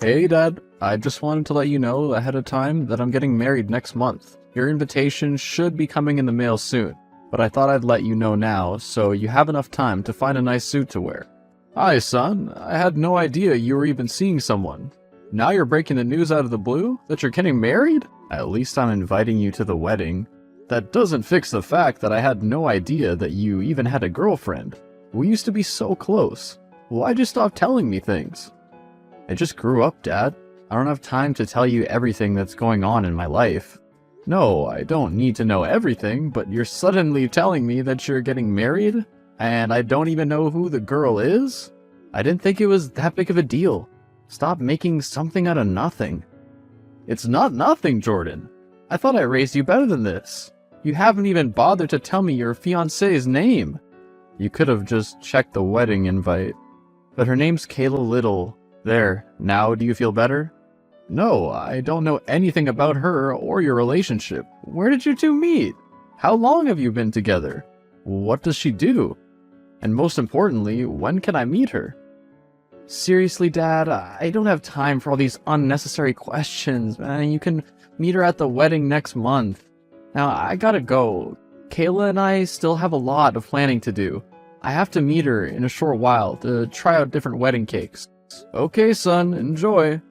Hey Dad, I just wanted to let you know ahead of time that I'm getting married next month. Your invitation should be coming in the mail soon, but I thought I'd let you know now so you have enough time to find a nice suit to wear. Hi son, I had no idea you were even seeing someone. Now you're breaking the news out of the blue that you're getting married? At least I'm inviting you to the wedding. That doesn't fix the fact that I had no idea that you even had a girlfriend. We used to be so close. Why'd you stop telling me things? I just grew up, Dad. I don't have time to tell you everything that's going on in my life. No, I don't need to know everything, but you're suddenly telling me that you're getting married, and I don't even know who the girl is? I didn't think it was that big of a deal. Stop making something out of nothing. It's not nothing, Jordan. I thought I raised you better than this. You haven't even bothered to tell me your fiancée's name. You could have just checked the wedding invite. But her name's Kayla Little. There, now do you feel better? No, I don't know anything about her or your relationship. Where did you two meet? How long have you been together? What does she do? And most importantly, when can I meet her? Seriously, Dad, I don't have time for all these unnecessary questions, man. You can meet her at the wedding next month. Now, I gotta go. Kayla and I still have a lot of planning to do. I have to meet her in a short while to try out different wedding cakes. Okay, son, enjoy.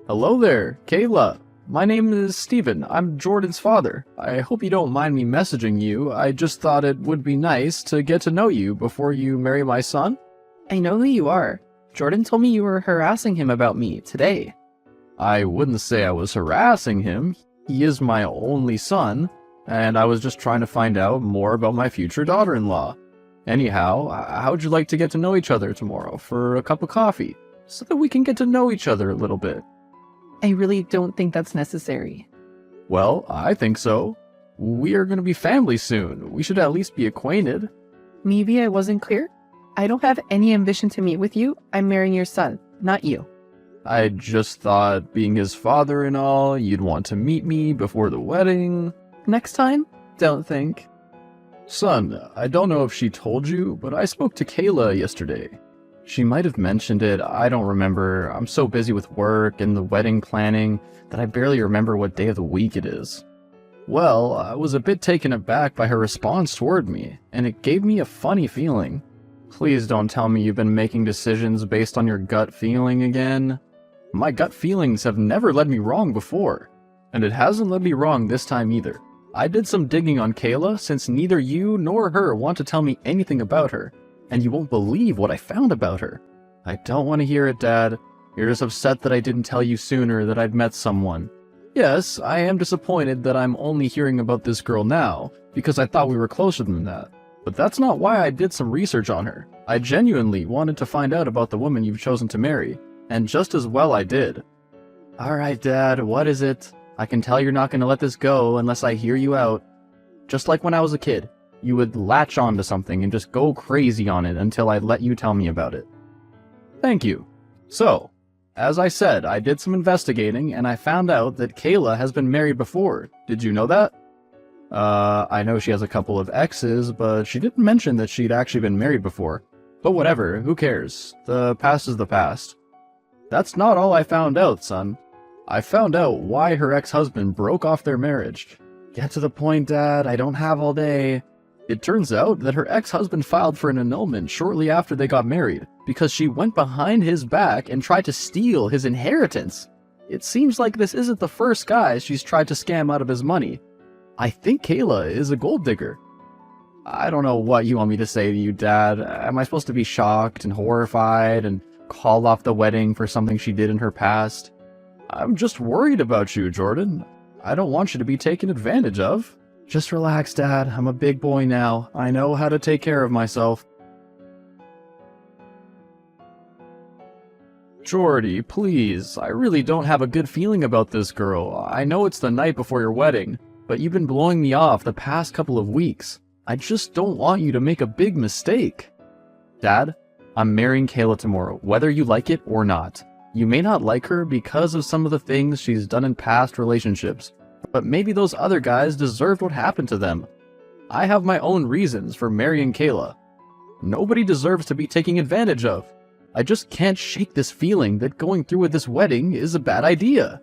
Hello there, Kayla. My name is Steven. I'm Jordan's father. I hope you don't mind me messaging you. I just thought it would be nice to get to know you before you marry my son. I know who you are. Jordan told me you were harassing him about me today. I wouldn't say I was harassing him. He is my only son, and I was just trying to find out more about my future daughter-in-law. Anyhow, how'd you like to get to know each other tomorrow for a cup of coffee, so that we can get to know each other a little bit? I really don't think that's necessary. Well, I think so. We are going to be family soon. We should at least be acquainted. Maybe I wasn't clear? I don't have any ambition to meet with you. I'm marrying your son, not you. I just thought, being his father and all, you'd want to meet me before the wedding. Next time? Don't think. Son, I don't know if she told you, but I spoke to Kayla yesterday. She might have mentioned it, I don't remember. I'm so busy with work and the wedding planning that I barely remember what day of the week it is. Well, I was a bit taken aback by her response toward me, and it gave me a funny feeling. Please don't tell me you've been making decisions based on your gut feeling again. My gut feelings have never led me wrong before, and it hasn't led me wrong this time either. I did some digging on Kayla since neither you nor her want to tell me anything about her, and you won't believe what I found about her. I don't want to hear it, Dad. You're just upset that I didn't tell you sooner that I'd met someone. Yes, I am disappointed that I'm only hearing about this girl now, because I thought we were closer than that. But that's not why I did some research on her. I genuinely wanted to find out about the woman you've chosen to marry, and just as well I did. Alright, Dad, what is it? I can tell you're not going to let this go unless I hear you out. Just like when I was a kid, you would latch on to something and just go crazy on it until I'd let you tell me about it. Thank you. So, as I said, I did some investigating and I found out that Kayla has been married before. Did you know that? I know she has a couple of exes, but she didn't mention that she'd actually been married before. But whatever, who cares? The past is the past. That's not all I found out, son. I found out why her ex-husband broke off their marriage. Get to the point, Dad, I don't have all day. It turns out that her ex-husband filed for an annulment shortly after they got married, because she went behind his back and tried to steal his inheritance. It seems like this isn't the first guy she's tried to scam out of his money. I think Kayla is a gold digger. I don't know what you want me to say to you, Dad. Am I supposed to be shocked and horrified and call off the wedding for something she did in her past? I'm just worried about you, Jordan. I don't want you to be taken advantage of. Just relax, Dad. I'm a big boy now. I know how to take care of myself. Jordy, please. I really don't have a good feeling about this girl. I know it's the night before your wedding, but you've been blowing me off the past couple of weeks. I just don't want you to make a big mistake. Dad, I'm marrying Kayla tomorrow, whether you like it or not. You may not like her because of some of the things she's done in past relationships, but maybe those other guys deserved what happened to them. I have my own reasons for marrying Kayla. Nobody deserves to be taken advantage of. I just can't shake this feeling that going through with this wedding is a bad idea.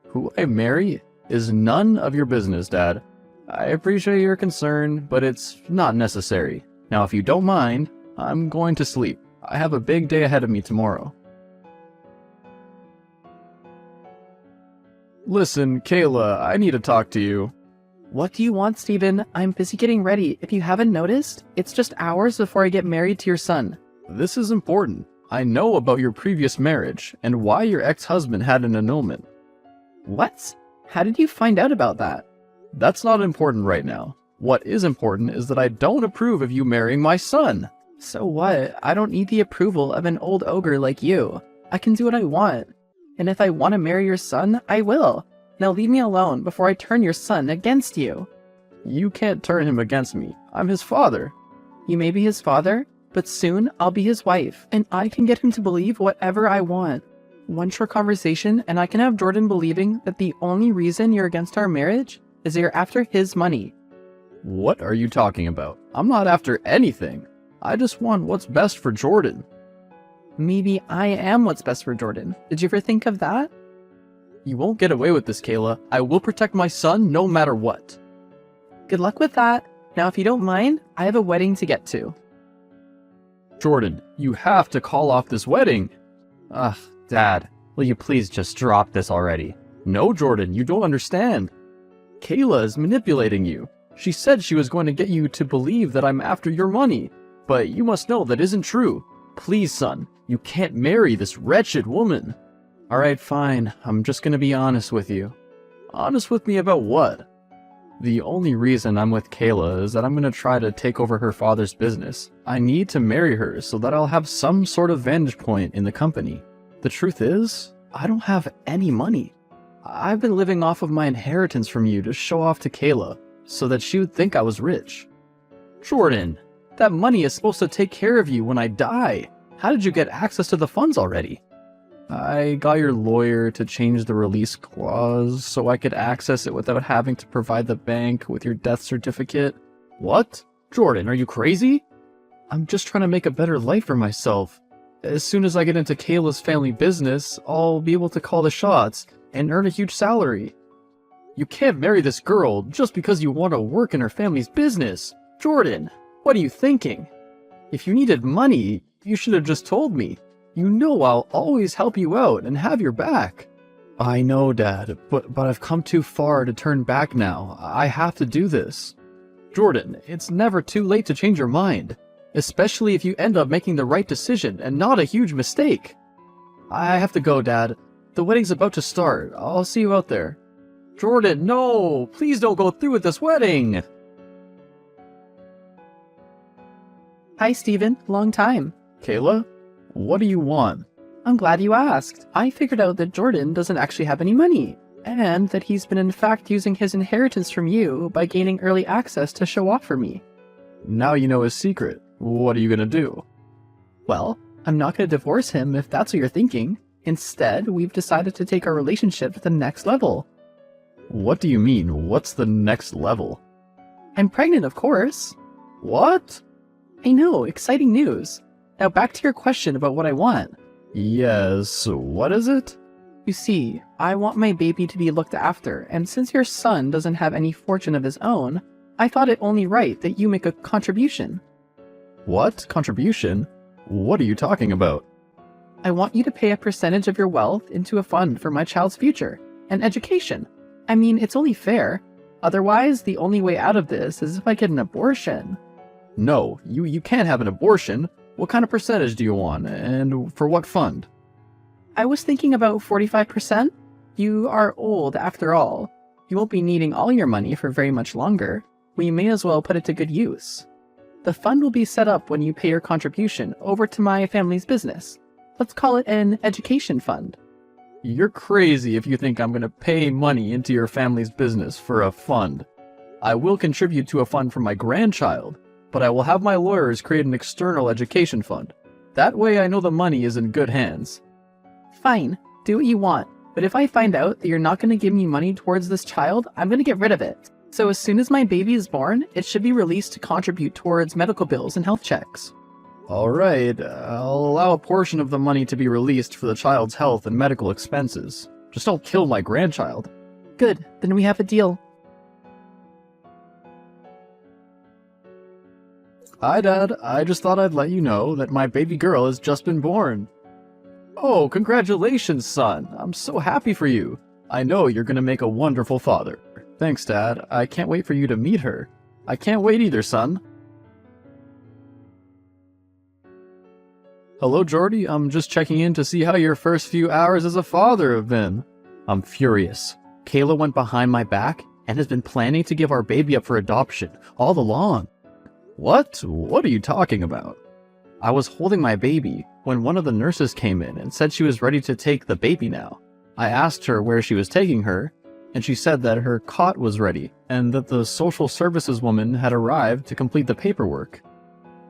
Who I marry is none of your business, Dad. I appreciate your concern, but it's not necessary. Now, if you don't mind, I'm going to sleep. I have a big day ahead of me tomorrow. Listen, Kayla, I need to talk to you. What do you want, Stephen? I'm busy getting ready. If you haven't noticed, it's just hours before I get married to your son. This is important. I know about your previous marriage and why your ex-husband had an annulment. What? How did you find out about that? That's not important right now. What is important is that I don't approve of you marrying my son. So what? I don't need the approval of an old ogre like you. I can do what I want. And if I want to marry your son, I will. Now leave me alone before I turn your son against you. You can't turn him against me. I'm his father. You may be his father, but soon I'll be his wife, and I can get him to believe whatever I want. One short conversation, and I can have Jordan believing that the only reason you're against our marriage is that you're after his money. What are you talking about? I'm not after anything. I just want what's best for Jordan. Maybe I am what's best for Jordan. Did you ever think of that? You won't get away with this, Kayla. I will protect my son no matter what. Good luck with that. Now, if you don't mind, I have a wedding to get to. Jordan, you have to call off this wedding. Ugh, Dad, will you please just drop this already? No, Jordan, you don't understand. Kayla is manipulating you. She said she was going to get you to believe that I'm after your money, but you must know that isn't true. Please, son, you can't marry this wretched woman. Alright, fine, I'm just gonna be honest with you. Honest with me about what? The only reason I'm with Kayla is that I'm gonna try to take over her father's business. I need to marry her so that I'll have some sort of vantage point in the company. The truth is, I don't have any money. I've been living off of my inheritance from you to show off to Kayla, so that she would think I was rich. Jordan, that money is supposed to take care of you when I die. How did you get access to the funds already? I got your lawyer to change the release clause so I could access it without having to provide the bank with your death certificate. What? Jordan, are you crazy? I'm just trying to make a better life for myself. As soon as I get into Kayla's family business, I'll be able to call the shots and earn a huge salary. You can't marry this girl just because you want to work in her family's business. Jordan, what are you thinking? If you needed money, you should have just told me. You know I'll always help you out and have your back. I know, Dad, but I've come too far to turn back now. I have to do this. Jordan, it's never too late to change your mind, especially if you end up making the right decision and not a huge mistake. I have to go, Dad. The wedding's about to start. I'll see you out there. Jordan, no! Please don't go through with this wedding! Hi, Stephen. Long time. Kayla? What do you want? I'm glad you asked. I figured out that Jordan doesn't actually have any money, and that he's been in fact using his inheritance from you by gaining early access to show off for me. Now you know his secret. What are you gonna do? Well, I'm not going to divorce him if that's what you're thinking. Instead, we've decided to take our relationship to the next level. What do you mean? What's the next level? I'm pregnant, of course. What? I know, exciting news. Now back to your question about what I want. Yes, what is it? You see, I want my baby to be looked after, and since your son doesn't have any fortune of his own, I thought it only right that you make a contribution. What? Contribution? What are you talking about? I want you to pay a percentage of your wealth into a fund for my child's future and education. I mean, it's only fair. Otherwise, the only way out of this is if I get an abortion. No, you can't have an abortion. What kind of percentage do you want, and for what fund? I was thinking about 45%. You are old after all. You won't be needing all your money for very much longer. We may as well put it to good use. The fund will be set up when you pay your contribution over to my family's business. Let's call it an education fund. You're crazy if you think I'm going to pay money into your family's business for a fund. I will contribute to a fund for my grandchild, but I will have my lawyers create an external education fund. That way I know the money is in good hands. Fine, do what you want, but if I find out that you're not going to give me money towards this child, I'm going to get rid of it. So as soon as my baby is born, it should be released to contribute towards medical bills and health checks. Alright, I'll allow a portion of the money to be released for the child's health and medical expenses. Just don't kill my grandchild. Good, then we have a deal. Hi, Dad. I just thought I'd let you know that my baby girl has just been born. Oh, congratulations, son. I'm so happy for you. I know you're gonna make a wonderful father. Thanks, Dad. I can't wait for you to meet her. I can't wait either, son. Hello, Jordy. I'm just checking in to see how your first few hours as a father have been. I'm furious. Kayla went behind my back and has been planning to give our baby up for adoption all along. What? What are you talking about? I was holding my baby when one of the nurses came in and said she was ready to take the baby now. I asked her where she was taking her, and she said that her cot was ready and that the social services woman had arrived to complete the paperwork.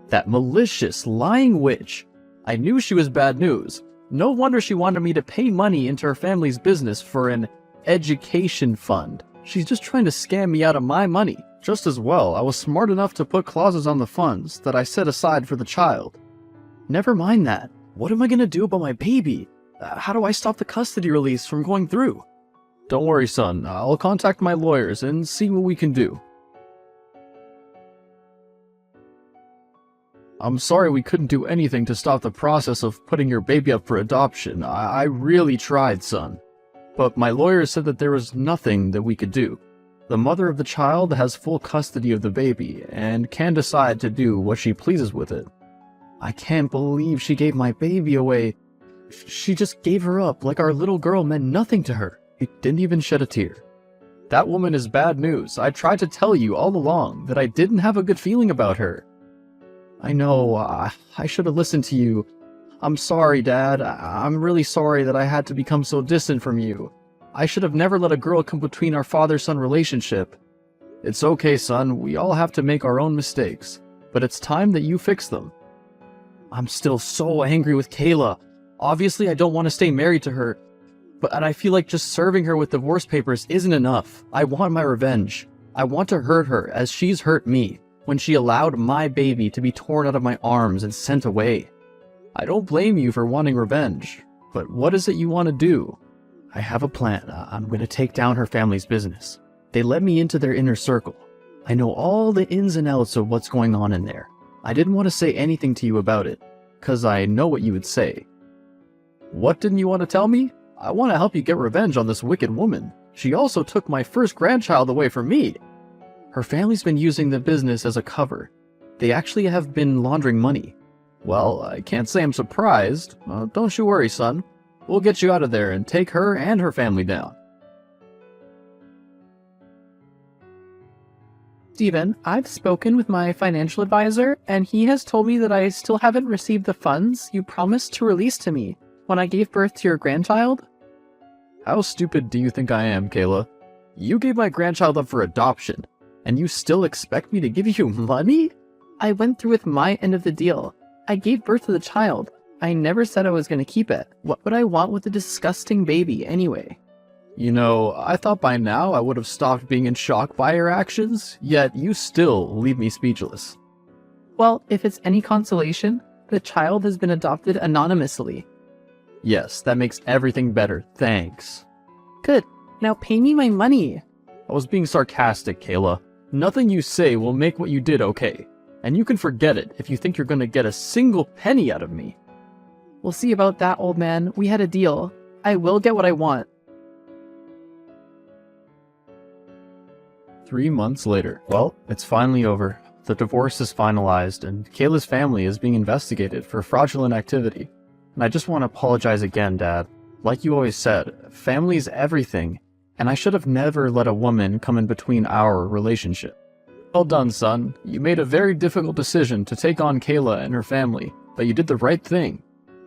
That malicious, lying witch! I knew she was bad news. No wonder she wanted me to pay money into her family's business for an education fund. She's just trying to scam me out of my money. Just as well, I was smart enough to put clauses on the funds that I set aside for the child. Never mind that. What am I gonna do about my baby? How do I stop the custody release from going through? Don't worry, son. I'll contact my lawyers and see what we can do. I'm sorry we couldn't do anything to stop the process of putting your baby up for adoption. I really tried, son. But my lawyer said that there was nothing that we could do. The mother of the child has full custody of the baby and can decide to do what she pleases with it. I can't believe she gave my baby away. She just gave her up like our little girl meant nothing to her. He didn't even shed a tear. That woman is bad news. I tried to tell you all along that I didn't have a good feeling about her. I know, I should have listened to you. I'm sorry, Dad. I'm really sorry that I had to become so distant from you. I should have never let a girl come between our father-son relationship. It's okay, son. We all have to make our own mistakes. But it's time that you fix them. I'm still so angry with Kayla. Obviously, I don't want to stay married to her. But I feel like just serving her with divorce papers isn't enough. I want my revenge. I want to hurt her as she's hurt me when she allowed my baby to be torn out of my arms and sent away. I don't blame you for wanting revenge, but what is it you want to do? I have a plan. I'm going to take down her family's business. They let me into their inner circle. I know all the ins and outs of what's going on in there. I didn't want to say anything to you about it, because I know what you would say. What didn't you want to tell me? I want to help you get revenge on this wicked woman. She also took my first grandchild away from me. Her family's been using the business as a cover. They actually have been laundering money. Well, I can't say I'm surprised. Don't you worry, son. We'll get you out of there and take her and her family down. Steven, I've spoken with my financial advisor, and he has told me that I still haven't received the funds you promised to release to me when I gave birth to your grandchild. How stupid do you think I am, Kayla? You gave my grandchild up for adoption, and you still expect me to give you money? I went through with my end of the deal. I gave birth to the child. I never said I was going to keep it. What would I want with a disgusting baby anyway? You know, I thought by now I would have stopped being in shock by your actions, yet you still leave me speechless. Well, if it's any consolation, the child has been adopted anonymously. Yes, that makes everything better, thanks. Good. Now pay me my money. I was being sarcastic, Kayla. Nothing you say will make what you did okay. And you can forget it if you think you're gonna get a single penny out of me. We'll see about that, old man. We had a deal. I will get what I want. 3 months later. Well, it's finally over. The divorce is finalized, and Kayla's family is being investigated for fraudulent activity. And I just want to apologize again, Dad. Like you always said, family's everything, and I should have never let a woman come in between our relationship. Well done, son. You made a very difficult decision to take on Kayla and her family, but you did the right thing.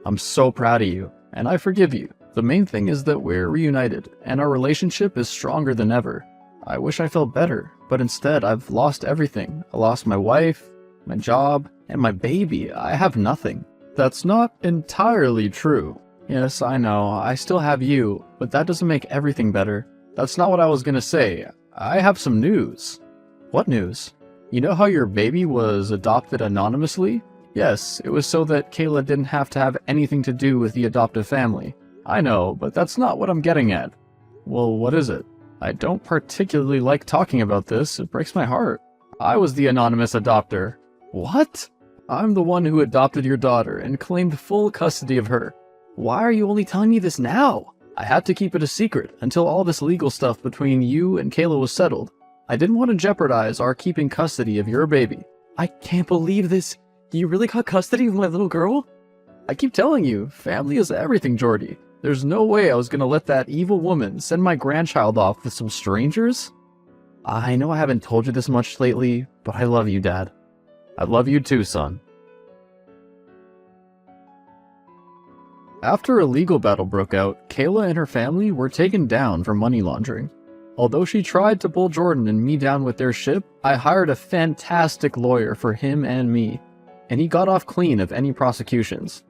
I'm so proud of you, and I forgive you. The main thing is that we're reunited, and our relationship is stronger than ever. I wish I felt better, but instead I've lost everything. I lost my wife, my job, and my baby. I have nothing. That's not entirely true. Yes, I know, I still have you, but that doesn't make everything better. That's not what I was gonna say. I have some news. What news? You know how your baby was adopted anonymously? Yes, it was so that Kayla didn't have to have anything to do with the adoptive family. I know, but that's not what I'm getting at. Well, what is it? I don't particularly like talking about this. It breaks my heart. I was the anonymous adopter. What? I'm the one who adopted your daughter and claimed full custody of her. Why are you only telling me this now? I had to keep it a secret until all this legal stuff between you and Kayla was settled. I didn't want to jeopardize our keeping custody of your baby. I can't believe this. You really got custody of my little girl? I keep telling you, family is everything, Jordy. There's no way I was gonna let that evil woman send my grandchild off with some strangers. I know I haven't told you this much lately, but I love you, Dad. I love you too, son. After a legal battle broke out, Kayla and her family were taken down for money laundering. Although she tried to pull Jordan and me down with their ship, I hired a fantastic lawyer for him and me, and he got off clean of any prosecutions.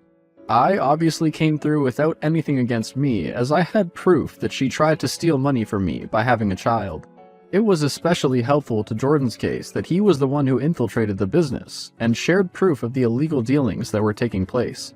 I obviously came through without anything against me, as I had proof that she tried to steal money from me by having a child. It was especially helpful to Jordan's case that he was the one who infiltrated the business, and shared proof of the illegal dealings that were taking place.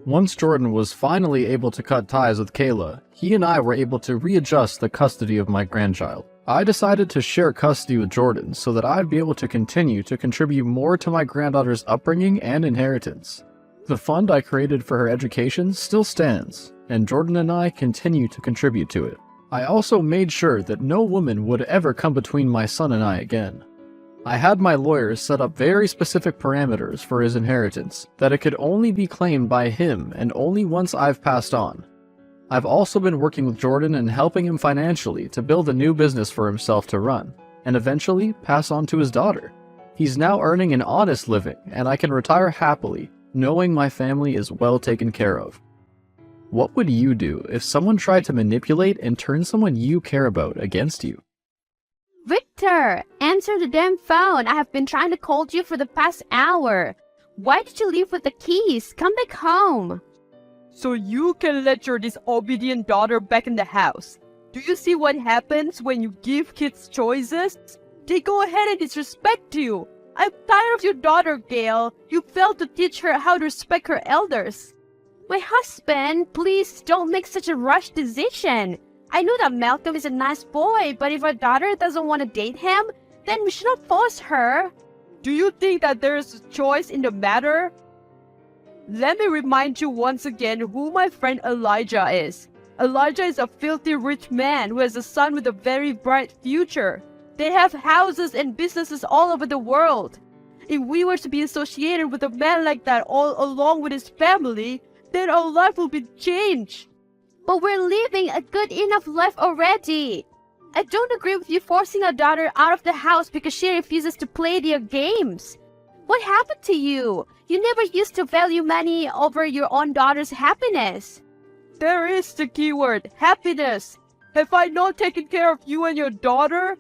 Once Jordan was finally able to cut ties with Kayla, he and I were able to readjust the custody of my grandchild. I decided to share custody with Jordan so that I'd be able to continue to contribute more to my granddaughter's upbringing and inheritance. The fund I created for her education still stands, and Jordan and I continue to contribute to it. I also made sure that no woman would ever come between my son and I again. I had my lawyers set up very specific parameters for his inheritance, that it could only be claimed by him and only once I've passed on. I've also been working with Jordan and helping him financially to build a new business for himself to run, and eventually pass on to his daughter. He's now earning an honest living, and I can retire happily, knowing my family is well taken care of. What would you do if someone tried to manipulate and turn someone you care about against you? Victor, answer the damn phone. I have been trying to call you for the past hour. Why did you leave with the keys? Come back home. So you can let your disobedient daughter back in the house. Do you see what happens when you give kids choices? They go ahead and disrespect you. I'm tired of your daughter, Gail. You failed to teach her how to respect her elders. My husband, please don't make such a rushed decision. I know that Malcolm is a nice boy, but if our daughter doesn't want to date him, then we should not force her. Do you think that there is a choice in the matter? Let me remind you once again who my friend Elijah is. Elijah is a filthy rich man who has a son with a very bright future. They have houses and businesses all over the world. If we were to be associated with a man like that all along with his family, then our life will be changed. But we're living a good enough life already. I don't agree with you forcing our daughter out of the house because she refuses to play their games. What happened to you? You never used to value money over your own daughter's happiness. There is the keyword, happiness. Have I not taken care of you and your daughter?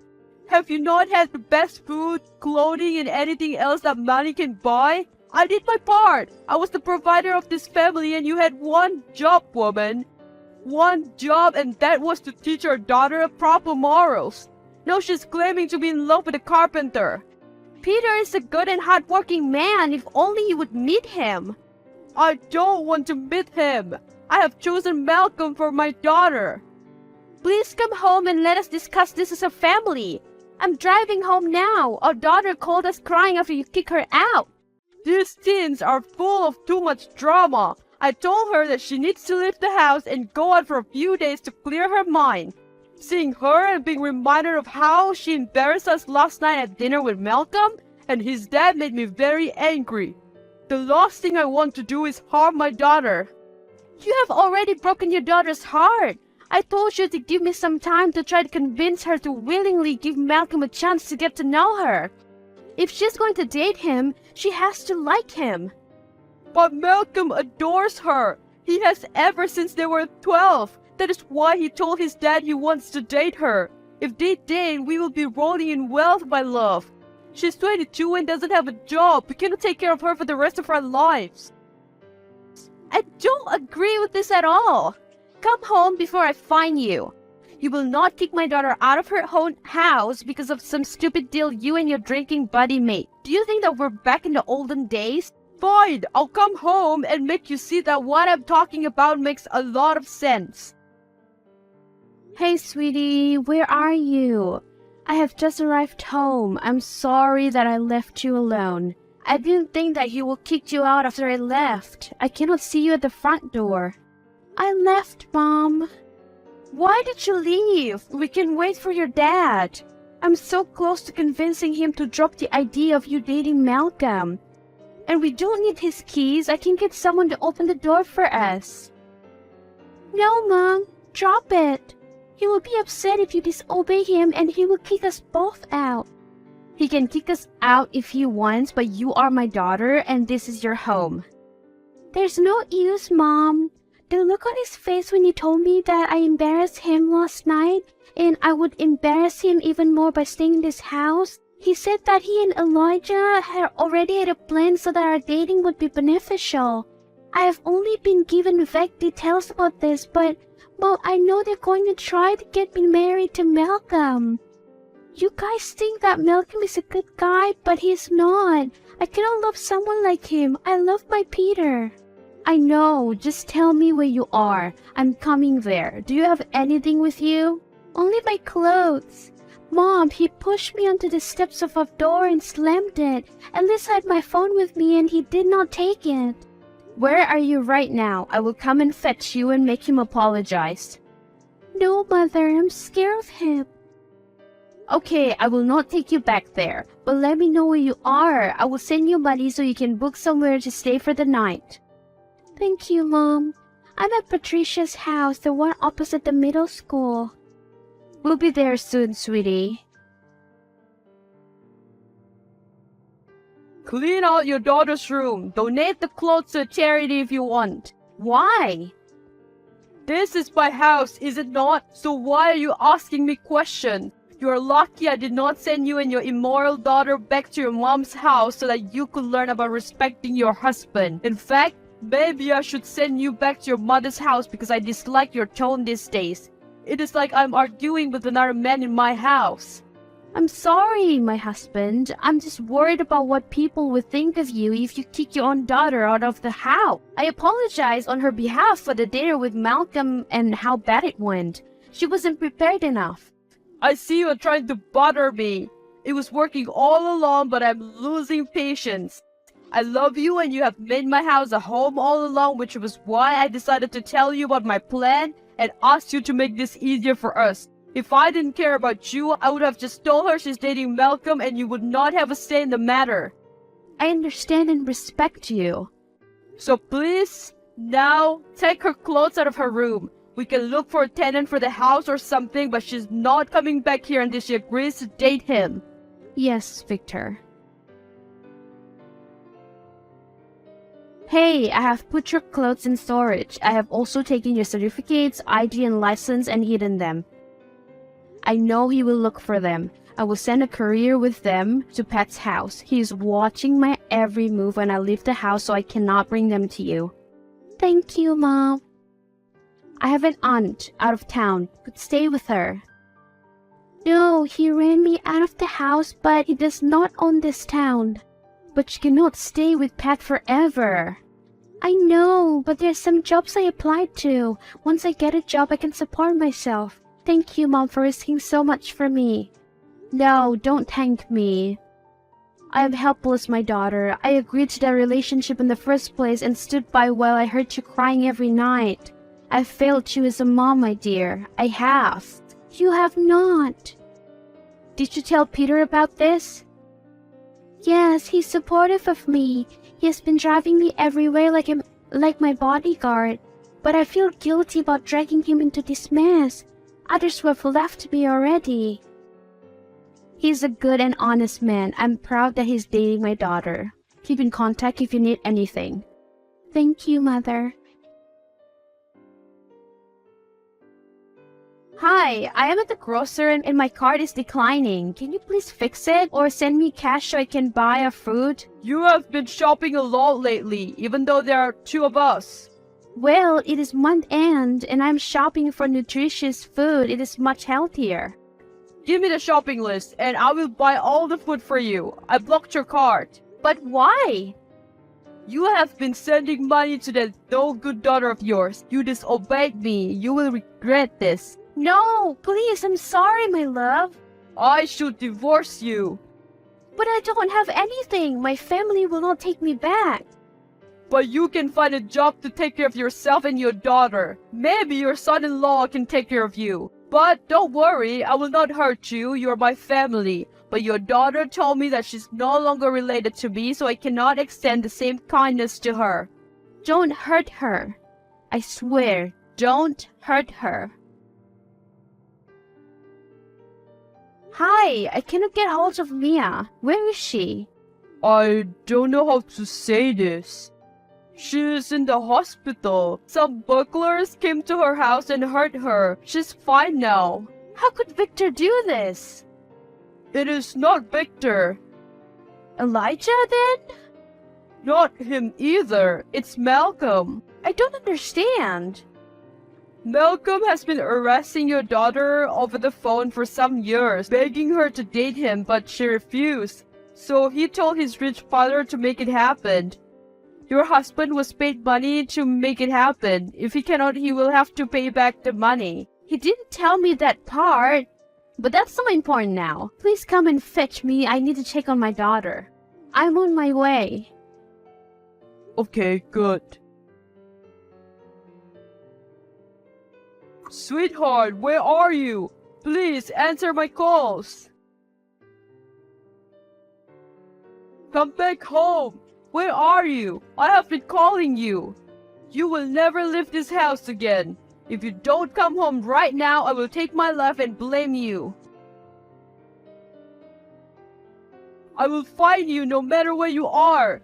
Have you not had the best food, clothing, and anything else that money can buy? I did my part. I was the provider of this family and you had one job, woman. One job, and that was to teach her daughter proper morals. Now she's claiming to be in love with a carpenter. Peter is a good and hardworking man. If only you would meet him. I don't want to meet him. I have chosen Malcolm for my daughter. Please come home and let us discuss this as a family. I'm driving home now. Our daughter called us crying after you kick her out. These teens are full of too much drama. I told her that she needs to leave the house and go out for a few days to clear her mind. Seeing her and being reminded of how she embarrassed us last night at dinner with Malcolm and his dad made me very angry. The last thing I want to do is harm my daughter. You have already broken your daughter's heart. I told you to give me some time to try to convince her to willingly give Malcolm a chance to get to know her. If she's going to date him, she has to like him. But Malcolm adores her. He has ever since they were 12. That is why he told his dad he wants to date her. If they date, we will be rolling in wealth, my love. She's 22 and doesn't have a job. We cannot take care of her for the rest of our lives. I don't agree with this at all. Come home before I fine you. You will not kick my daughter out of her own house because of some stupid deal you and your drinking buddy made. Do you think that we're back in the olden days? Fine, I'll come home and make you see that what I'm talking about makes a lot of sense. Hey, sweetie, where are you? I have just arrived home. I'm sorry that I left you alone. I didn't think that he would kick you out after I left. I cannot see you at the front door. I left, Mom. Why did you leave? We can wait for your dad. I'm so close to convincing him to drop the idea of you dating Malcolm. And we don't need his keys. I can get someone to open the door for us. No, Mom. Drop it. He will be upset if you disobey him and he will kick us both out. He can kick us out if he wants, but you are my daughter and this is your home. There's no use, Mom. The look on his face when he told me that I embarrassed him last night and I would embarrass him even more by staying in this house. He said that he and Elijah had already had a plan so that our dating would be beneficial. I have only been given vague details about this, but well, I know they're going to try to get me married to Malcolm. You guys think that Malcolm is a good guy, but he's not. I cannot love someone like him. I love my Peter. I know. Just tell me where you are. I'm coming there. Do you have anything with you? Only my clothes. Mom, he pushed me onto the steps of a door and slammed it. At least I had my phone with me and he did not take it. Where are you right now? I will come and fetch you and make him apologize. No, Mother, I'm scared of him. Okay, I will not take you back there, but let me know where you are. I will send you money so you can book somewhere to stay for the night. Thank you, Mom. I'm at Patricia's house, the one opposite the middle school. We'll be there soon, sweetie. Clean out your daughter's room. Donate the clothes to a charity if you want. Why? This is my house, is it not? So why are you asking me questions? You're lucky I did not send you and your immoral daughter back to your mom's house so that you could learn about respecting your husband. In fact, maybe I should send you back to your mother's house because I dislike your tone these days. It is like I'm arguing with another man in my house. I'm sorry, my husband. I'm just worried about what people would think of you if you kick your own daughter out of the house. I apologize on her behalf for the dinner with Malcolm and how bad it went. She wasn't prepared enough. I see you are trying to bother me. It was working all along, but I'm losing patience. I love you and you have made my house a home all along, which was why I decided to tell you about my plan and asked you to make this easier for us. If I didn't care about you, I would have just told her she's dating Malcolm and you would not have a say in the matter. I understand and respect you. So please, now, take her clothes out of her room. We can look for a tenant for the house or something, but she's not coming back here until she agrees to date him. Yes, Victor. Hey, I have put your clothes in storage. I have also taken your certificates, ID, and license and hidden them. I know he will look for them. I will send a courier with them to Pat's house. He is watching my every move when I leave the house, so I cannot bring them to you. Thank you, Mom. I have an aunt out of town. Could stay with her. No, he ran me out of the house, but he does not own this town. But you cannot stay with Pat forever. I know, but there's some jobs I applied to. Once I get a job, I can support myself. Thank you, Mom, for risking so much for me. No, don't thank me. I am helpless, my daughter. I agreed to that relationship in the first place and stood by while I heard you crying every night. I've failed you as a mom, my dear. I have. You have not. Did you tell Peter about this? Yes, he's supportive of me. He has been driving me everywhere like my bodyguard. But I feel guilty about dragging him into this mess. Others who have left me already. He's a good and honest man. I'm proud that he's dating my daughter. Keep in contact if you need anything. Thank you, Mother. Hi, I am at the grocer and my card is declining. Can you please fix it or send me cash so I can buy our food? You have been shopping a lot lately, even though there are two of us. Well, it is month end and I'm shopping for nutritious food. It is much healthier. Give me the shopping list and I will buy all the food for you. I blocked your card. But why? You have been sending money to that no good daughter of yours. You disobeyed me. You will regret this. No, please, I'm sorry, my love. I should divorce you. But I don't have anything. My family will not take me back. But you can find a job to take care of yourself and your daughter. Maybe your son-in-law can take care of you. But don't worry, I will not hurt you. You're my family. But your daughter told me that she's no longer related to me, so I cannot extend the same kindness to her. Don't hurt her. I swear, don't hurt her. Hi, I cannot get hold of Mia. Where is she? I don't know how to say this. She's in the hospital. Some burglars came to her house and hurt her. She's fine now. How could Victor do this? It is not Victor. Elijah, then? Not him either. It's Malcolm. I don't understand. Malcolm has been harassing your daughter over the phone for some years, begging her to date him, but she refused. So he told his rich father to make it happen. Your husband was paid money to make it happen. If he cannot, he will have to pay back the money. He didn't tell me that part. But that's not important now. Please come and fetch me. I need to check on my daughter. I'm on my way. Okay, good. Sweetheart, where are you? Please answer my calls. Come back home. Where are you? I have been calling you. You will never leave this house again. If you don't come home right now, I will take my life and blame you. I will find you no matter where you are.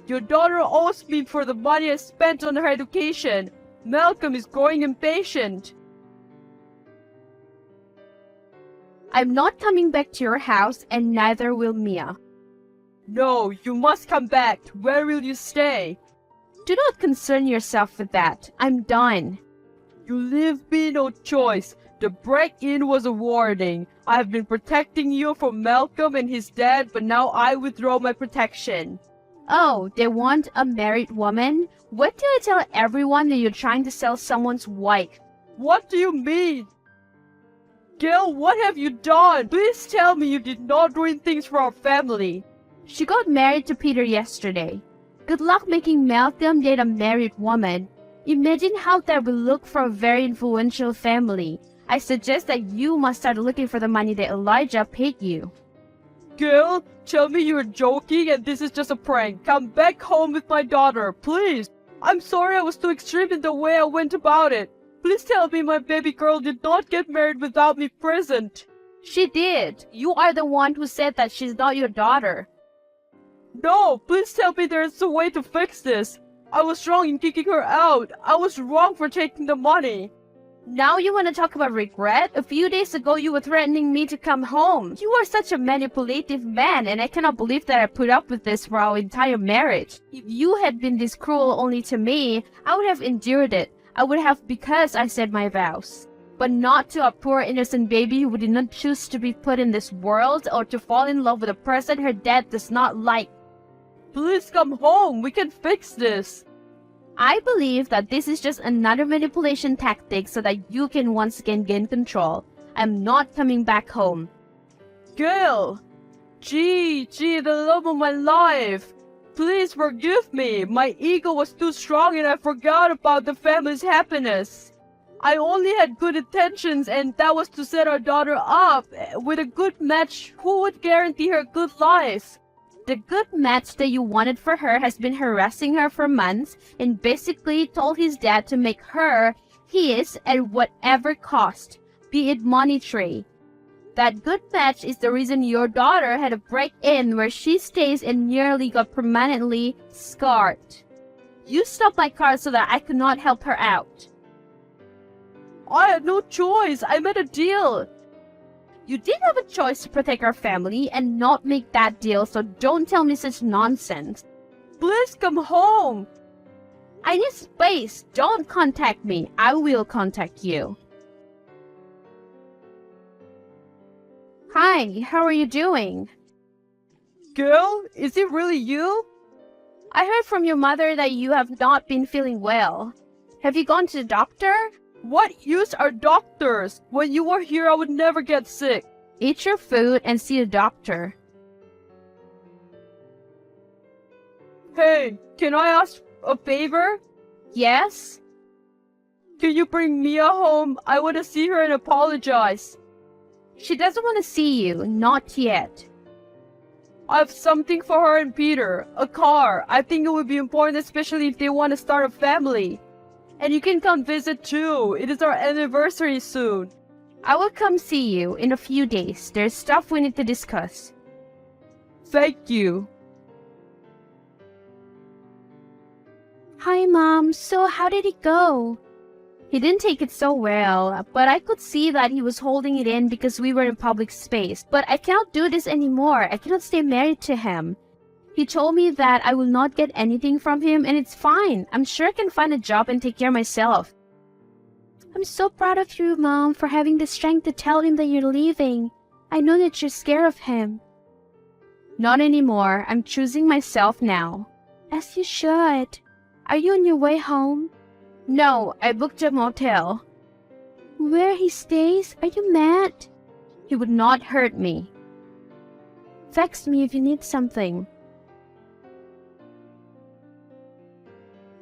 Your daughter owes me for the money I spent on her education. Malcolm is growing impatient. I'm not coming back to your house, and neither will Mia. No, you must come back. Where will you stay? Do not concern yourself with that. I'm done. You leave me no choice. The break-in was a warning. I have been protecting you from Malcolm and his dad, but now I withdraw my protection. Oh, they want a married woman? What do I tell everyone that you're trying to sell someone's wife? What do you mean? Gail, what have you done? Please tell me you did not ruin things for our family. She got married to Peter yesterday. Good luck making Malcolm date a married woman. Imagine how that will look for a very influential family. I suggest that you must start looking for the money that Elijah paid you. Gail, tell me you're joking and this is just a prank. Come back home with my daughter, please. I'm sorry I was too extreme in the way I went about it. Please tell me my baby girl did not get married without me present. She did. You are the one who said that she's not your daughter. No, please tell me there's a way to fix this. I was wrong in kicking her out. I was wrong for taking the money. Now you want to talk about regret? A few days ago you were threatening me to come home. You are such a manipulative man, and I cannot believe that I put up with this for our entire marriage. If you had been this cruel only to me, I would have endured it. I would have, because I said my vows. But not to a poor innocent baby who did not choose to be put in this world or to fall in love with a person her dad does not like. Please come home. We can fix this. I believe that this is just another manipulation tactic so that you can once again gain control. I'm not coming back home. Gail! Gee, the love of my life. Please forgive me. My ego was too strong and I forgot about the family's happiness. I only had good intentions, and that was to set our daughter up with a good match who would guarantee her good life. The good match that you wanted for her has been harassing her for months and basically told his dad to make her his at whatever cost, be it monetary. That good match is the reason your daughter had a break-in where she stays and nearly got permanently scarred. You stopped my car so that I could not help her out. I had no choice. I made a deal. You did have a choice to protect our family and not make that deal, so don't tell me such nonsense. Please come home. I need space. Don't contact me. I will contact you. Hi, how are you doing? Girl, is it really you? I heard from your mother that you have not been feeling well. Have you gone to the doctor? What use are doctors? When you were here, I would never get sick. Eat your food and see a doctor. Hey, can I ask a favor? Yes? Can you bring Mia home? I want to see her and apologize. She doesn't want to see you, not yet. I have something for her and Peter. A car. I think it would be important, especially if they want to start a family. And you can come visit too. It is our anniversary soon. I will come see you in a few days. There's stuff we need to discuss. Thank you. Hi, Mom. So how did it go? He didn't take it so well, but I could see that he was holding it in because we were in public space. But I cannot do this anymore. I cannot stay married to him. He told me that I will not get anything from him, and it's fine. I'm sure I can find a job and take care of myself. I'm so proud of you, Mom, for having the strength to tell him that you're leaving. I know that you're scared of him. Not anymore. I'm choosing myself now. As you should. Are you on your way home? No, I booked a motel. Where he stays? Are you mad? He would not hurt me. Text me if you need something.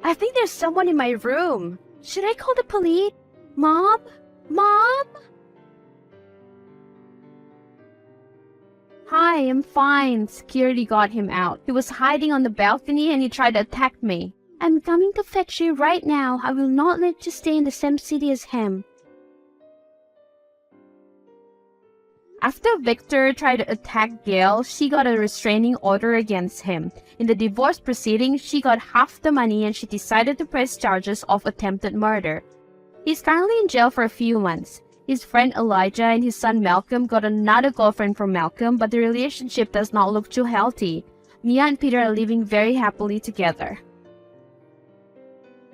I think there's someone in my room. Should I call the police? Mom? Mom? Hi, I'm fine. Security got him out. He was hiding on the balcony and he tried to attack me. I'm coming to fetch you right now. I will not let you stay in the same city as him. After Victor tried to attack Gail, she got a restraining order against him. In the divorce proceeding, she got half the money and she decided to press charges of attempted murder. He's currently in jail for a few months. His friend Elijah and his son Malcolm got another girlfriend from Malcolm, but the relationship does not look too healthy. Mia and Peter are living very happily together.